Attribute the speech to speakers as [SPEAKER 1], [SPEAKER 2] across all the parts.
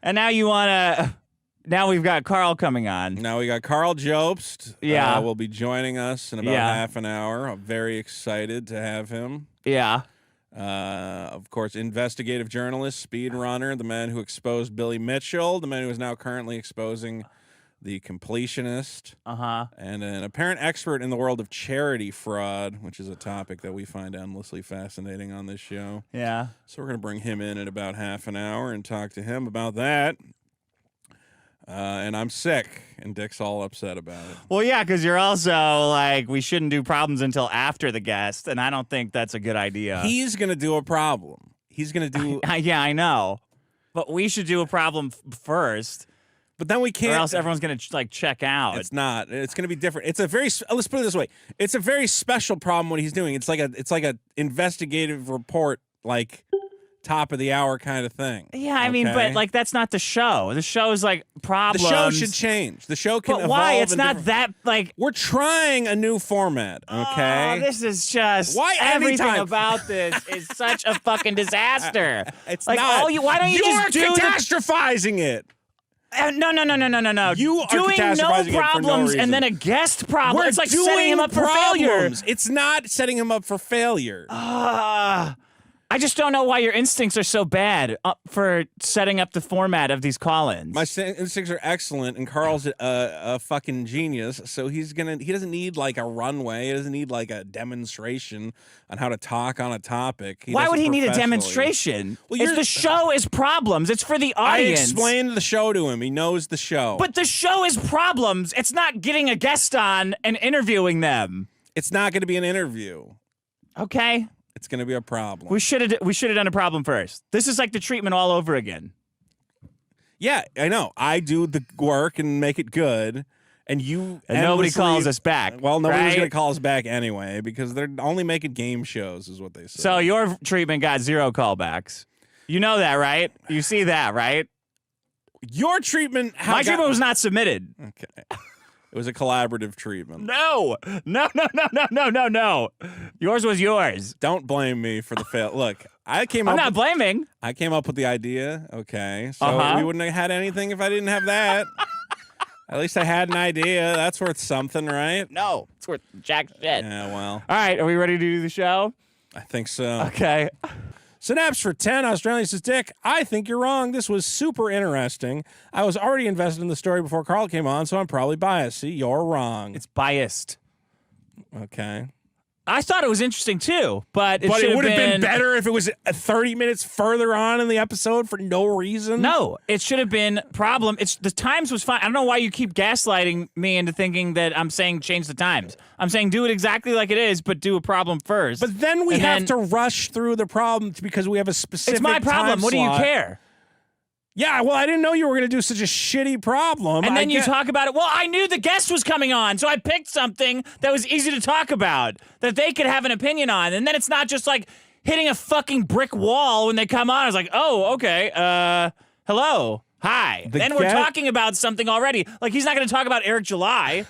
[SPEAKER 1] And now you want to... Now we've got Karl coming on.
[SPEAKER 2] Now we got Karl Jobst.
[SPEAKER 1] Yeah.
[SPEAKER 2] Will be joining us in about half an hour. I'm very excited to have him.
[SPEAKER 1] Yeah.
[SPEAKER 2] Of course, investigative journalist, speedrunner, the man who exposed Billy Mitchell, the man who is now currently exposing the completionist, and an apparent expert in the world of charity fraud, which is a topic that we find endlessly fascinating on this show.
[SPEAKER 1] Yeah.
[SPEAKER 2] So we're going to bring him in at about half an hour and talk to him about that. And I'm sick, and Dick's all upset about it.
[SPEAKER 1] Well, yeah, because you're also like, we shouldn't do problems until after the guest, and I don't think that's a good idea.
[SPEAKER 2] He's going to do a problem. He's going to do...
[SPEAKER 1] Yeah, I know. But we should do a problem first.
[SPEAKER 2] But then we can't...
[SPEAKER 1] Or else everyone's going to, like, check out.
[SPEAKER 2] It's not. It's going to be different. It's a very... Let's put it this way. It's a very special problem what he's doing. It's like a investigative report, like... top of the hour kind of thing.
[SPEAKER 1] Yeah, I mean, but like that's not the show. The show is like problems.
[SPEAKER 2] The show should change. The show can
[SPEAKER 1] but
[SPEAKER 2] evolve.
[SPEAKER 1] Why? It's not that like
[SPEAKER 2] we're trying a new format. Okay,
[SPEAKER 1] oh, this is just
[SPEAKER 2] why
[SPEAKER 1] everything about this is such a fucking disaster.
[SPEAKER 2] It's
[SPEAKER 1] like
[SPEAKER 2] not.
[SPEAKER 1] Why don't you just do
[SPEAKER 2] catastrophizing it?
[SPEAKER 1] No.
[SPEAKER 2] You are
[SPEAKER 1] doing
[SPEAKER 2] catastrophizing
[SPEAKER 1] no problems
[SPEAKER 2] it for no
[SPEAKER 1] and then a guest problem.
[SPEAKER 2] We're
[SPEAKER 1] it's like setting him up for failure.
[SPEAKER 2] It's not setting him up for failure.
[SPEAKER 1] I just don't know why your instincts are so bad for setting up the format of these call-ins.
[SPEAKER 2] My instincts are excellent, and Karl's a fucking genius. So he doesn't need like a runway. He doesn't need like a demonstration on how to talk on a topic.
[SPEAKER 1] Why would he need a demonstration?
[SPEAKER 2] Well,
[SPEAKER 1] the show is problems. It's for the audience.
[SPEAKER 2] I explained the show to him. He knows the show.
[SPEAKER 1] But the show is problems. It's not getting a guest on and interviewing them.
[SPEAKER 2] It's not going to be an interview.
[SPEAKER 1] Okay.
[SPEAKER 2] It's going to be a problem.
[SPEAKER 1] We should have done a problem first. This is like the treatment all over again.
[SPEAKER 2] Yeah, I know. I do the work and make it good, and
[SPEAKER 1] nobody calls us back.
[SPEAKER 2] Well, nobody's
[SPEAKER 1] right?
[SPEAKER 2] going to call us back anyway because they're only making game shows, is what they say.
[SPEAKER 1] So your treatment got 0 callbacks. You know that, right? You see that, right?
[SPEAKER 2] Your treatment...
[SPEAKER 1] My treatment was not submitted.
[SPEAKER 2] Okay. It was a collaborative treatment.
[SPEAKER 1] No. Yours was yours.
[SPEAKER 2] Don't blame me for the fail. Look, I'm
[SPEAKER 1] not blaming.
[SPEAKER 2] I came up with the idea. Okay. So we wouldn't have had anything if I didn't have that. At least I had an idea. That's worth something, right?
[SPEAKER 1] No. It's worth jack shit.
[SPEAKER 2] Yeah, well.
[SPEAKER 1] All right. Are we ready to do the show?
[SPEAKER 2] I think so.
[SPEAKER 1] Okay.
[SPEAKER 2] Synapse for 10, Australia says, Dick, I think you're wrong. This was super interesting. I was already invested in the story before Karl came on, so I'm probably biased. See, you're wrong.
[SPEAKER 1] It's biased.
[SPEAKER 2] Okay.
[SPEAKER 1] I thought it was interesting, too, but it
[SPEAKER 2] would have been better if it was 30 minutes further on in the episode for no reason?
[SPEAKER 1] No, it should have been problem. The times was fine. I don't know why you keep gaslighting me into thinking that I'm saying change the times. I'm saying do it exactly like it is, but do a problem first.
[SPEAKER 2] But then we have to rush through the problem because we have a specific
[SPEAKER 1] It's my problem. What do you care?
[SPEAKER 2] Yeah, well, I didn't know you were going to do such a shitty problem.
[SPEAKER 1] And then you talk about it. Well, I knew the guest was coming on, so I picked something that was easy to talk about, that they could have an opinion on. And then it's not just like hitting a fucking brick wall when they come on. I was like, oh, okay, hello, hi. Then we're talking about something already. Like, he's not going to talk about Eric July.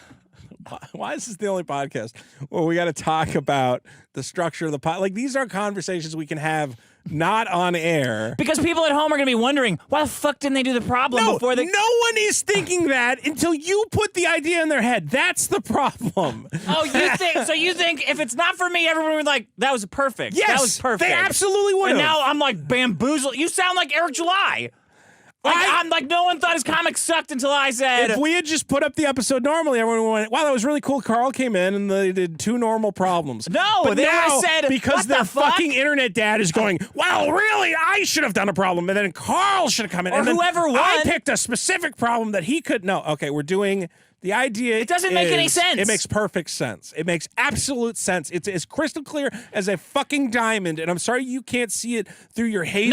[SPEAKER 2] Why is this the only podcast where we got to talk about the structure of the pod? Like, these are conversations we can have not on air.
[SPEAKER 1] Because people at home are going to be wondering, why the fuck didn't they do the problem before they...
[SPEAKER 2] No one is thinking that until you put the idea in their head. That's the problem.
[SPEAKER 1] Oh, you think if it's not for me, everyone would be like, that was perfect.
[SPEAKER 2] Yes,
[SPEAKER 1] that was perfect.
[SPEAKER 2] They absolutely would have.
[SPEAKER 1] And now I'm like bamboozled. You sound like Eric July. I'm like, no one thought his comic sucked until I said...
[SPEAKER 2] If we had just put up the episode normally, everyone went, wow, that was really cool. Karl came in and they did 2 normal problems.
[SPEAKER 1] No,
[SPEAKER 2] but
[SPEAKER 1] they
[SPEAKER 2] now,
[SPEAKER 1] said,
[SPEAKER 2] because
[SPEAKER 1] what
[SPEAKER 2] the
[SPEAKER 1] fuck?
[SPEAKER 2] fucking internet dad is going, well, really, I should have done a problem. And then Karl should have come in.
[SPEAKER 1] Or
[SPEAKER 2] and
[SPEAKER 1] whoever won.
[SPEAKER 2] I picked a specific problem that he could... No, okay, we're doing... The idea
[SPEAKER 1] It doesn't make any sense.
[SPEAKER 2] It makes perfect sense. It makes absolute sense. It's as crystal clear as a fucking diamond, and I'm sorry you can't see it through your hazy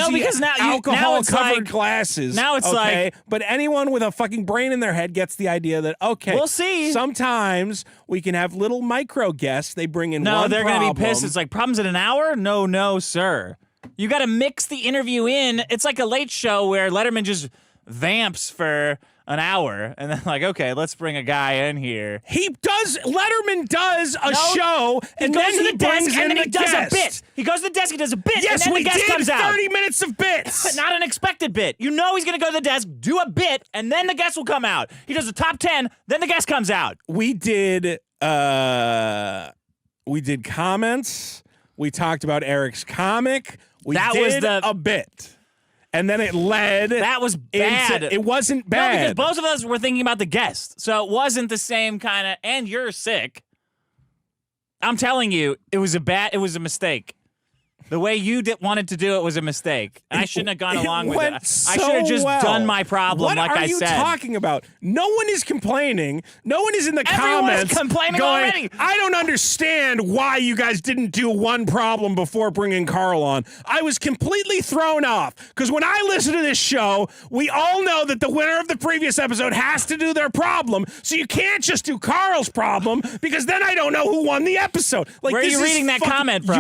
[SPEAKER 2] alcohol-covered glasses.
[SPEAKER 1] Now it's like...
[SPEAKER 2] But anyone with a fucking brain in their head gets the idea that, okay,
[SPEAKER 1] we'll see.
[SPEAKER 2] Sometimes we can have little micro guests. They bring in one
[SPEAKER 1] No, they're
[SPEAKER 2] going to
[SPEAKER 1] be pissed. It's like, problems in an hour? No, sir. You got to mix the interview in. It's like a late show where Letterman just vamps for an hour, and then like, okay, let's bring a guy in here.
[SPEAKER 3] Letterman does a show, and
[SPEAKER 1] goes
[SPEAKER 3] then
[SPEAKER 1] to
[SPEAKER 3] he
[SPEAKER 1] the desk,
[SPEAKER 3] brings
[SPEAKER 1] and
[SPEAKER 3] in
[SPEAKER 1] then he
[SPEAKER 3] the
[SPEAKER 1] does
[SPEAKER 3] guest.
[SPEAKER 1] a bit. He goes to the desk, he does a bit,
[SPEAKER 3] Yes,
[SPEAKER 1] and then
[SPEAKER 3] we
[SPEAKER 1] the guest
[SPEAKER 3] did
[SPEAKER 1] comes out.
[SPEAKER 3] 30 minutes of bits.
[SPEAKER 1] Not an expected bit. You know he's going to go to the desk, do a bit, and then the guest will come out. He does the top 10, then the guest comes out.
[SPEAKER 3] We did comments. We talked about Eric's comic.
[SPEAKER 1] That was
[SPEAKER 3] a bit. And then it led.
[SPEAKER 1] That was bad.
[SPEAKER 3] It wasn't bad.
[SPEAKER 1] No, because both of us were thinking about the guest. So it wasn't the same kind of, and you're sick. I'm telling you, it was a mistake. The way you wanted to do it was a mistake. And I shouldn't have gone along with it. I should have just done my problem like I said.
[SPEAKER 3] What are you talking about? No one is complaining. No one is in the comments
[SPEAKER 1] complaining
[SPEAKER 3] going,
[SPEAKER 1] already.
[SPEAKER 3] I don't understand why you guys didn't do one problem before bringing Karl on. I was completely thrown off because when I listen to this show, we all know that the winner of the previous episode has to do their problem. So you can't just do Karl's problem because then I don't know who won the episode. Like,
[SPEAKER 1] where are you reading that comment from?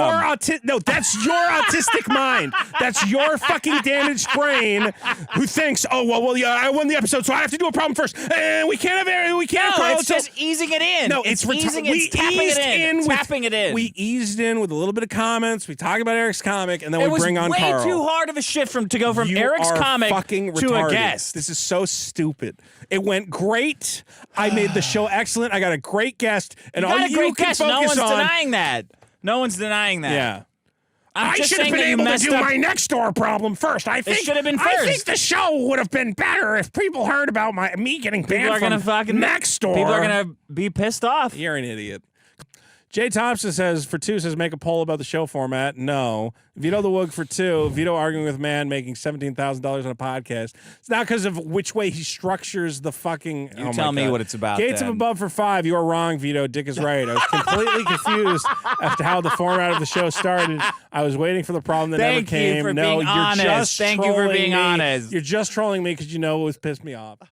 [SPEAKER 3] No, that's your autistic mind. That's your fucking damaged brain who thinks, yeah, I won the episode, so I have to do a problem first. And we can't have Karl.
[SPEAKER 1] It's just easing it in.
[SPEAKER 3] No,
[SPEAKER 1] it's tapping it in.
[SPEAKER 3] We eased in with a little bit of comments. We talk about Eric's comic, and then we bring on Karl.
[SPEAKER 1] It was way too hard of a shift to go from Eric's comic to a guest.
[SPEAKER 3] This is so stupid. It went great. I made the show excellent. I got a great guest, and all you can focus on.
[SPEAKER 1] No one's denying that. No one's denying that.
[SPEAKER 3] Yeah.
[SPEAKER 1] I
[SPEAKER 3] should have been able to do my next door problem first. I think
[SPEAKER 1] should have been first.
[SPEAKER 3] I think the show would have been better if people heard about me getting banned from next door.
[SPEAKER 1] People are gonna be pissed off.
[SPEAKER 3] You're an idiot. Jay Thompson says, make a poll about the show format. No. Vito the Woog for 2. Vito arguing with man making $17,000 on a podcast. It's not because of which way he structures the fucking...
[SPEAKER 1] You tell me what it's about.
[SPEAKER 3] Gates
[SPEAKER 1] then.
[SPEAKER 3] of Above for 5. You are wrong, Vito. Dick is right. I was completely confused as to how the format of the show started. I was waiting for the problem that never came.
[SPEAKER 1] Thank you for being honest.
[SPEAKER 3] You're just
[SPEAKER 1] Thank you for being honest.
[SPEAKER 3] You're just trolling me because you know it was pissed me off.